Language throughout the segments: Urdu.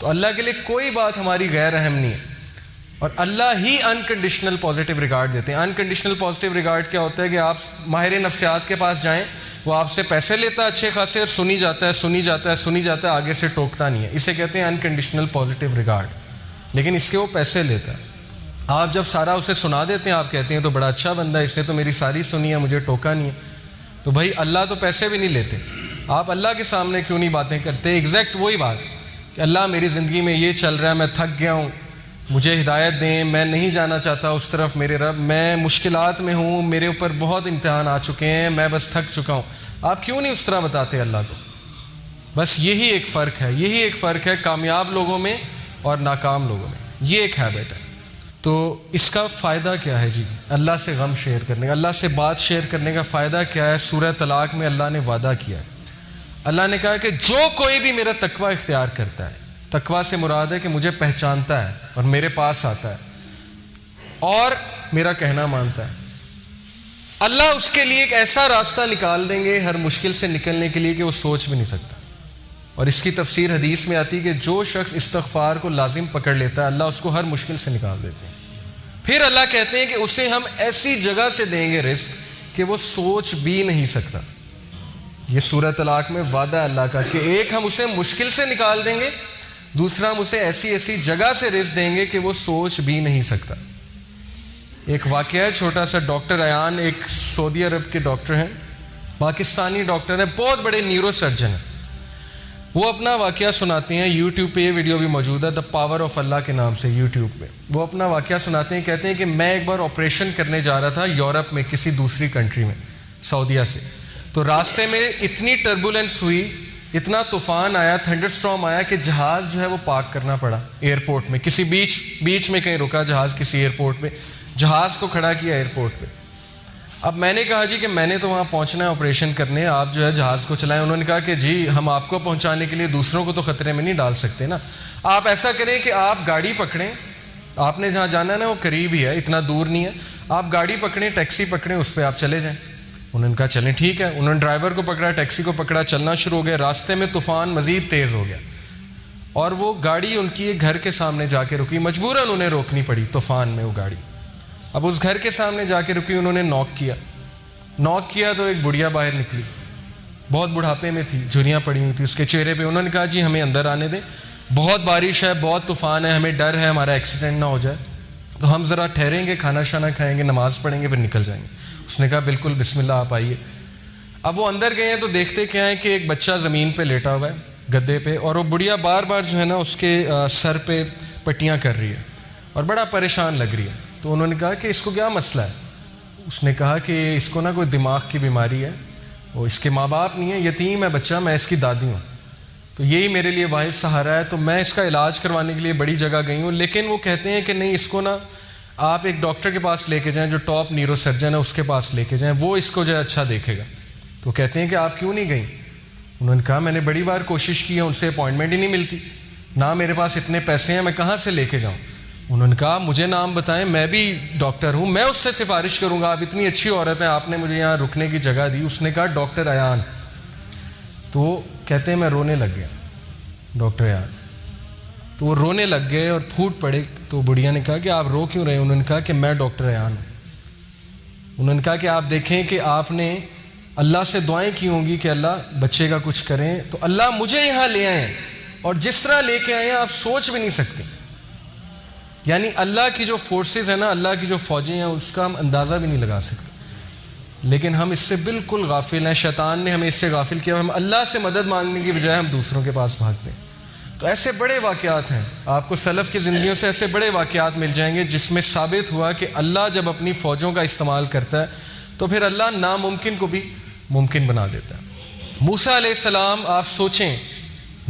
تو اللہ کے لیے کوئی بات ہماری غیر اہم نہیں ہے، اور اللہ ہی انکنڈیشنل پازیٹیو ریگارڈ دیتے ہیں۔ انکنڈیشنل پازیٹیو ریگارڈ کیا ہوتا ہے کہ آپ ماہر نفسیات کے پاس جائیں، وہ آپ سے پیسے لیتا ہے اچھے خاصے، اور سنی جاتا ہے، آگے سے ٹوکتا نہیں ہے، اسے کہتے ہیں انکنڈیشنل پازیٹیو ریگارڈ، لیکن اس کے وہ پیسے لیتا ہے۔ آپ جب سارا اسے سنا دیتے ہیں، آپ کہتے ہیں تو بڑا اچھا بندہ ہے، اس نے تو میری ساری سنی ہے، مجھے ٹوکا نہیں ہے۔ تو بھائی اللہ تو پیسے بھی نہیں لیتے، آپ اللہ کے سامنے کیوں نہیں باتیں کرتے؟ ایگزیکٹ وہی بات کہ اللہ میری زندگی میں یہ چل رہا ہے، میں تھک گیا ہوں، مجھے ہدایت دیں، میں نہیں جانا چاہتا اس طرف میرے رب، میں مشکلات میں ہوں، میرے اوپر بہت امتحان آ چکے ہیں، میں بس تھک چکا ہوں۔ آپ کیوں نہیں اس طرح بتاتے اللہ کو؟ بس یہی ایک فرق ہے کامیاب لوگوں میں اور ناکام لوگوں میں، یہ ایک ہیبٹ ہے۔ تو اس کا فائدہ کیا ہے جی؟ اللہ سے غم شیئر کرنے کا، اللہ سے بات شیئر کرنے کا فائدہ کیا ہے؟ سورہ طلاق میں اللہ نے وعدہ کیا ہے، اللہ نے کہا کہ جو کوئی بھی میرا تقوی اختیار کرتا ہے، تقوی سے مراد ہے کہ مجھے پہچانتا ہے اور میرے پاس آتا ہے اور میرا کہنا مانتا ہے، اللہ اس کے لیے ایک ایسا راستہ نکال دیں گے ہر مشکل سے نکلنے کے لیے کہ وہ سوچ بھی نہیں سکتا۔ اور اس کی تفسیر حدیث میں آتی ہے کہ جو شخص استغفار کو لازم پکڑ لیتا ہے، اللہ اس کو ہر مشکل سے نکال دیتے ہیں۔ پھر اللہ کہتے ہیں کہ اسے ہم ایسی جگہ سے دیں گے رزق کہ وہ سوچ بھی نہیں سکتا۔ یہ سورہ طلاق میں وعدہ ہے اللہ کا کہ ایک ہم اسے مشکل سے نکال دیں گے، دوسرا ہم اسے ایسی جگہ سے رزق دیں گے کہ وہ سوچ بھی نہیں سکتا۔ ایک واقعہ ہے چھوٹا سا، ڈاکٹر ایان ایک سعودی عرب کے ڈاکٹر ہیں، پاکستانی ڈاکٹر ہیں، بہت بڑے نیورو سرجن ہیں۔ وہ اپنا واقعہ سناتے ہیں، یوٹیوب پہ یہ ویڈیو بھی موجود ہے، دا پاور آف اللہ کے نام سے یوٹیوب پہ۔ وہ اپنا واقعہ سناتے ہیں، کہتے ہیں کہ میں ایک بار آپریشن کرنے جا رہا تھا یورپ میں، کسی دوسری کنٹری میں، سعودیہ سے۔ تو راستے میں اتنی ٹربولنس ہوئی، اتنا طوفان آیا، تھنڈر سٹارم آیا کہ جہاز جو ہے وہ پارک کرنا پڑا ایئرپورٹ میں، کسی بیچ میں کہیں رکا جہاز، کسی ایئرپورٹ میں، جہاز کو کھڑا کیا ایئرپورٹ پہ۔ اب میں نے کہا جی کہ میں نے تو وہاں پہنچنا ہے آپریشن کرنے، آپ جو ہے جہاز کو چلائیں۔ انہوں نے کہا کہ جی ہم آپ کو پہنچانے کے لیے دوسروں کو تو خطرے میں نہیں ڈال سکتے نا، آپ ایسا کریں کہ آپ گاڑی پکڑیں، آپ نے جہاں جانا ہے نا وہ قریب ہی ہے، اتنا دور نہیں ہے، آپ گاڑی پکڑیں، ٹیکسی پکڑیں، اس پہ آپ چلے جائیں۔ انہوں نے کہا چلیں ٹھیک ہے۔ انہوں نے ڈرائیور کو پکڑا، ٹیکسی کو پکڑا، چلنا شروع ہو گیا۔ راستے میں طوفان مزید تیز ہو گیا اور وہ گاڑی ان کی ایک گھر کے سامنے جا کے رکی، مجبوراً انہیں روکنی پڑی طوفان میں وہ گاڑی۔ اب اس گھر کے سامنے جا کے رکی، انہوں نے نوک کیا تو ایک بڑھیا باہر نکلی، بہت بڑھاپے میں تھی، جھریاں پڑی ہوئی تھی اس کے چہرے پہ۔ انہوں نے کہا جی ہمیں اندر آنے دیں، بہت بارش ہے، بہت طوفان ہے، ہمیں ڈر ہے ہمارا ایکسیڈنٹ نہ ہو جائے، تو ہم ذرا ٹھہریں گے، کھانا شانا کھائیں گے، نماز پڑھیں گے، پھر نکل جائیں گے۔ اس نے کہا بالکل بسم اللہ آپ آئیے۔ اب وہ اندر گئے ہیں تو دیکھتے کیا ہے کہ ایک بچہ زمین پہ لیٹا ہوا ہے گدے پہ، اور وہ بڑھیا بار بار جو ہے نا اس کے سر پہ پٹیاں کر رہی ہے اور بڑا پریشان لگ رہی ہے۔ تو انہوں نے کہا کہ اس کو کیا مسئلہ ہے؟ اس نے کہا کہ اس کو نا کوئی دماغ کی بیماری ہے، وہ اس کے ماں باپ نہیں ہے، یتیم ہے بچہ، میں اس کی دادی ہوں، تو یہی میرے لیے واحد سہارا ہے، تو میں اس کا علاج کروانے کے لیے بڑی جگہ گئی ہوں، لیکن وہ کہتے ہیں کہ نہیں، اس کو نا آپ ایک ڈاکٹر کے پاس لے کے جائیں جو ٹاپ نیورو سرجن ہے، اس کے پاس لے کے جائیں، وہ اس کو جو ہے اچھا دیکھے گا۔ تو کہتے ہیں کہ آپ کیوں نہیں گئیں؟ انہوں نے کہا میں نے بڑی بار کوشش کی ہے، ان سے اپوائنٹمنٹ ہی نہیں ملتی، نہ میرے پاس اتنے پیسے ہیں، میں کہاں سے لے کے جاؤں؟ انہوں نے کہا مجھے نام بتائیں، میں بھی ڈاکٹر ہوں، میں اس سے سفارش کروں گا، آپ اتنی اچھی عورت ہیں، آپ نے مجھے یہاں رکنے کی جگہ دی۔ اس نے کہا ڈاکٹر ایان۔ تو کہتے ہیں میں رونے لگ گیا، ڈاکٹر ایان۔ تو وہ رونے لگ گئے اور پھوٹ پڑے۔ تو بڑھیا نے کہا کہ آپ رو کیوں رہے ہیں؟ انہوں نے کہا کہ میں ڈاکٹر ایان ہوں۔ انہوں نے کہا کہ آپ دیکھیں کہ آپ نے اللہ سے دعائیں کی ہوں گی کہ اللہ بچے کا کچھ کریں، تو اللہ مجھے یہاں لے آئے ہیں، اور جس طرح لے کے آئے ہیں آپ سوچ بھی نہیں سکتے۔ یعنی اللہ کی جو فورسز ہیں نا، اللہ کی جو فوجیں ہیں، اس کا ہم اندازہ بھی نہیں لگا سکتے، لیکن ہم اس سے بالکل غافل ہیں۔ شیطان نے ہمیں اس سے غافل کیا، ہم اللہ سے مدد مانگنے کی بجائے ہم دوسروں کے پاس بھاگتے ہیں۔ تو ایسے بڑے واقعات ہیں، آپ کو سلف کی زندگیوں سے ایسے بڑے واقعات مل جائیں گے جس میں ثابت ہوا کہ اللہ جب اپنی فوجوں کا استعمال کرتا ہے تو پھر اللہ ناممکن کو بھی ممکن بنا دیتا ہے۔ موسیٰ علیہ السلام، آپ سوچیں،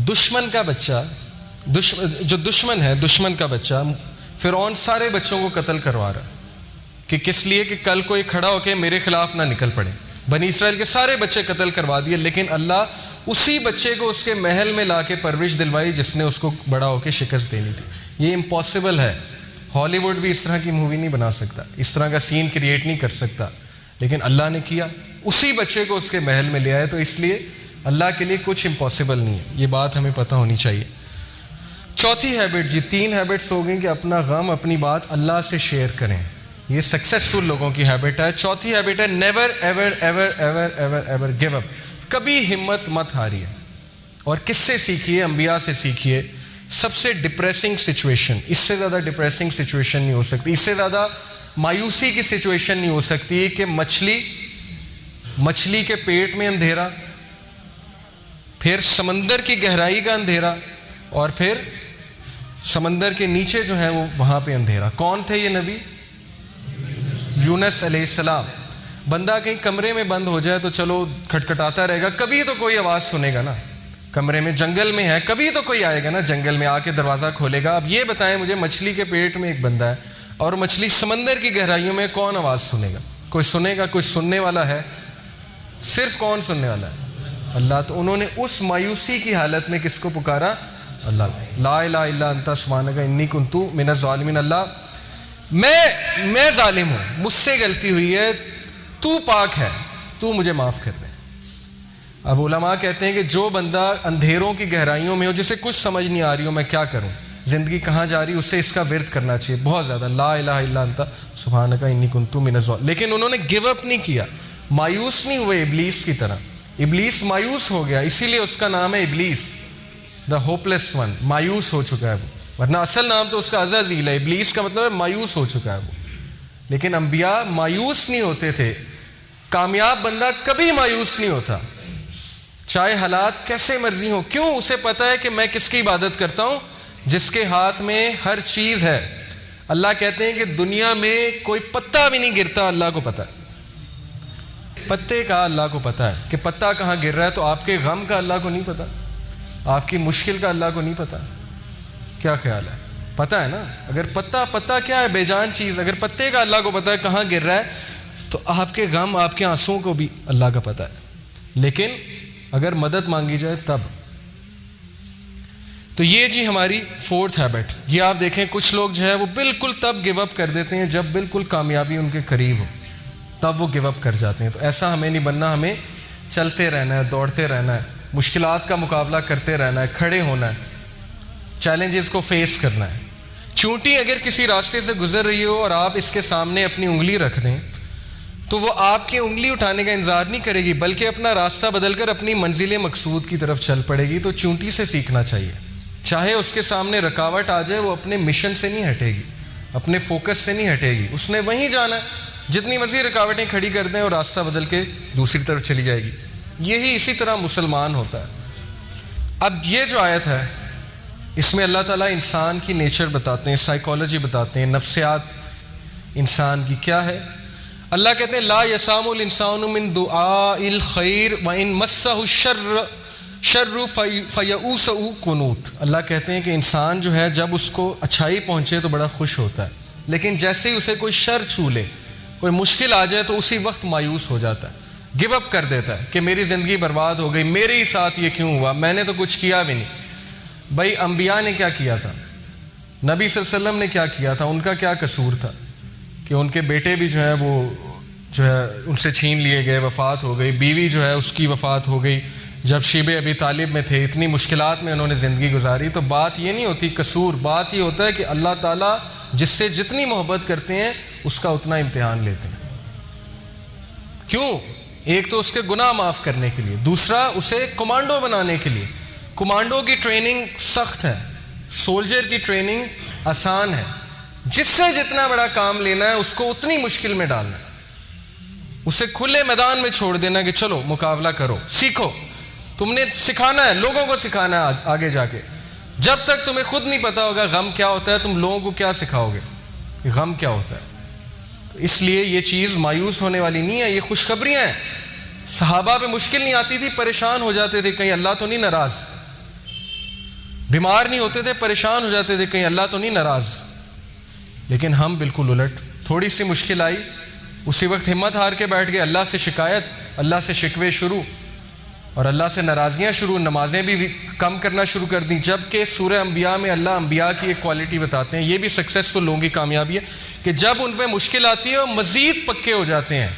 دشمن کا بچہ، جو دشمن ہے، دشمن کا بچہ، فرعون سارے بچوں کو قتل کروا رہا کہ کس لیے کہ کل کوئی کھڑا ہو کے میرے خلاف نہ نکل پڑے۔ بنی اسرائیل کے سارے بچے قتل کروا دیے، لیکن اللہ اسی بچے کو اس کے محل میں لا کے پرورش دلوائی جس نے اس کو بڑا ہو کے شکست دینی تھی۔ یہ امپاسبل ہے، ہالی ووڈ بھی اس طرح کی مووی نہیں بنا سکتا، اس طرح کا سین کریٹ نہیں کر سکتا، لیکن اللہ نے کیا، اسی بچے کو اس کے محل میں لے آئے۔ تو اس لیے اللہ کے لیے کچھ امپاسبل نہیں ہے، یہ بات ہمیں پتہ ہونی چاہیے۔ چوتھی ہیبٹ جی، 3 ہیبٹس ہو گئیں کہ اپنا غم اپنی بات اللہ سے شیئر کریں. یہ سکسیسفل لوگوں کی ہیبٹ ہے. چوتھی ہیبٹ ہے never ever ever ever ever ever give up. کبھی ہمت مت ہاریے. اور کس سے سیکھیے؟ انبیاء سے سیکھیے. سب سے ڈپریسنگ سچویشن، اس سے زیادہ ڈپریسنگ سچویشن نہیں ہو سکتی، اس سے زیادہ مایوسی کی سچویشن نہیں ہو سکتی کہ مچھلی کے پیٹ میں اندھیرا، پھر سمندر کی گہرائی کا اندھیرا، اور پھر سمندر کے نیچے جو ہے وہ وہاں پہ اندھیرا. کون تھے یہ نبی؟ یونس علیہ السلام. بندہ کہیں کمرے میں بند ہو جائے تو چلو کھٹکھٹاتا رہے گا، کبھی تو کوئی آواز سنے گا نا. کمرے میں، جنگل میں ہے، کبھی تو کوئی آئے گا نا جنگل میں آ کے دروازہ کھولے گا. اب یہ بتائیں مجھے، مچھلی کے پیٹ میں ایک بندہ ہے اور مچھلی سمندر کی گہرائیوں میں، کون آواز سنے گا؟ کوئی سنے گا؟ کوئی سننے والا ہے؟ صرف کون سننے والا ہے؟ اللہ. تو انہوں نے اس مایوسی کی حالت میں کس کو پکارا؟ اللہ. لا الہ الا انت سبحانک انی کنت من الظالمین. اللہ میں ظالم ہوں، مجھ سے غلطی ہوئی ہے، تو پاک ہے، تو مجھے معاف کر دے. اب علماء کہتے ہیں کہ جو بندہ اندھیروں کی گہرائیوں میں ہو، جسے کچھ سمجھ نہیں آ رہی ہو میں کیا کروں، زندگی کہاں جا رہی، اسے اس کا ورد کرنا چاہیے بہت زیادہ. لا الہ الا انت سبحانک انی کنت من الظالمین. لیکن انہوں نے گیو اپ نہیں کیا، مایوس نہیں ہوئے ابلیس کی طرح. ابلیس مایوس ہو گیا، اسی لیے اس کا نام ہے ابلیس، دا ہوپلیس ون. مایوس ہو چکا ہے وہ، ورنہ اصل نام تو اس کا عزازیل ہے. ابلیس کا مطلب ہے مایوس ہو چکا ہے وہ. لیکن انبیاء مایوس نہیں ہوتے تھے. کامیاب بندہ کبھی مایوس نہیں ہوتا، چاہے حالات کیسے مرضی ہوں. کیوں؟ اسے پتا ہے کہ میں کس کی عبادت کرتا ہوں؟ جس کے ہاتھ میں ہر چیز ہے. اللہ کہتے ہیں کہ دنیا میں کوئی پتا بھی نہیں گرتا، اللہ کو پتا ہے. پتے کا اللہ کو پتا ہے کہ پتا کہاں گر رہا ہے. تو آپ کے غم کا اللہ کو نہیں پتا؟ آپ کی مشکل کا اللہ کو نہیں پتا؟ کیا خیال ہے؟ پتا ہے نا. اگر پتا کیا ہے؟ بے جان چیز. اگر پتے کا اللہ کو پتا ہے کہاں گر رہا ہے، تو آپ کے غم، آپ کے آنسوؤں کو بھی اللہ کا پتا ہے. لیکن اگر مدد مانگی جائے تب. تو یہ جی ہماری 4th ہیبٹ. یہ آپ دیکھیں کچھ لوگ جو ہے وہ بالکل تب گیو اپ کر دیتے ہیں جب بالکل کامیابی ان کے قریب ہو، تب وہ گیو اپ کر جاتے ہیں. تو ایسا ہمیں نہیں بننا. ہمیں چلتے رہنا ہے، دوڑتے رہنا ہے، مشکلات کا مقابلہ کرتے رہنا ہے، کھڑے ہونا ہے، چیلنجز کو فیس کرنا ہے. چونٹی اگر کسی راستے سے گزر رہی ہو اور آپ اس کے سامنے اپنی انگلی رکھ دیں تو وہ آپ کی انگلی اٹھانے کا انتظار نہیں کرے گی، بلکہ اپنا راستہ بدل کر اپنی منزل مقصود کی طرف چل پڑے گی. تو چونٹی سے سیکھنا چاہیے. چاہے اس کے سامنے رکاوٹ آ جائے، وہ اپنے مشن سے نہیں ہٹے گی، اپنے فوکس سے نہیں ہٹے گی. اس نے وہیں جانا ہے. جتنی مرضی رکاوٹیں کھڑی کر دیں اور راستہ بدل کے دوسری طرف چلی جائے گی. یہی اسی طرح مسلمان ہوتا ہے. اب یہ جو آیت ہے اس میں اللہ تعالیٰ انسان کی نیچر بتاتے ہیں، سائیکالوجی بتاتے ہیں، نفسیات انسان کی کیا ہے. اللہ کہتے ہیں لا یسام الانسان من دعاء الخیر وان مسہ الشر فیئوس قنوط. اللہ کہتے ہیں کہ انسان جو ہے جب اس کو اچھائی پہنچے تو بڑا خوش ہوتا ہے، لیکن جیسے ہی اسے کوئی شر چھو لے، کوئی مشکل آ جائے تو اسی وقت مایوس ہو جاتا ہے، گیو اپ کر دیتا ہے کہ میری زندگی برباد ہو گئی، میرے ہی ساتھ یہ کیوں ہوا، میں نے تو کچھ کیا بھی نہیں. بھائی انبیاء نے کیا کیا تھا؟ نبی صلی اللہ علیہ وسلم نے کیا کیا تھا؟ ان کا کیا قصور تھا کہ ان کے بیٹے بھی جو ہے وہ جو ہے ان سے چھین لیے گئے، وفات ہو گئی. بیوی جو ہے اس کی وفات ہو گئی جب شیب ابی طالب میں تھے. اتنی مشکلات میں انہوں نے زندگی گزاری. تو بات یہ نہیں ہوتی قصور، بات یہ ہوتا ہے کہ اللہ تعالیٰ جس سے جتنی محبت کرتے ہیں اس کا اتنا امتحان لیتے ہیں. کیوں؟ ایک تو اس کے گناہ معاف کرنے کے لیے، دوسرا اسے کمانڈو بنانے کے لیے. کمانڈو کی ٹریننگ سخت ہے، سولجر کی ٹریننگ آسان ہے. جس سے جتنا بڑا کام لینا ہے اس کو اتنی مشکل میں ڈالنا ہے، اسے کھلے میدان میں چھوڑ دینا کہ چلو مقابلہ کرو، سیکھو. تم نے سکھانا ہے، لوگوں کو سکھانا ہے آگے جا کے. جب تک تمہیں خود نہیں پتا ہوگا غم کیا ہوتا ہے، تم لوگوں کو کیا سکھاؤ گے کہ غم کیا ہوتا ہے. اس لیے یہ چیز مایوس ہونے والی نہیں ہے، یہ خوشخبریاں ہیں. صحابہ پہ مشکل نہیں آتی تھی، پریشان ہو جاتے تھے کہیں اللہ تو نہیں ناراض. بیمار نہیں ہوتے تھے، پریشان ہو جاتے تھے کہیں اللہ تو نہیں ناراض. لیکن ہم بالکل الٹ. تھوڑی سی مشکل آئی، اسی وقت ہمت ہار کے بیٹھ گئے، اللہ سے شکایت، اللہ سے شکوے شروع، اور اللہ سے ناراضگیاں شروع. نمازیں بھی کم کرنا شروع کر دیں. جبکہ سورہ انبیاء میں اللہ انبیاء کی ایک کوالٹی بتاتے ہیں، یہ بھی سکسیسفل لوگوں کی کامیابی ہے کہ جب ان پہ مشکل آتی ہے وہ مزید پکے ہو جاتے ہیں.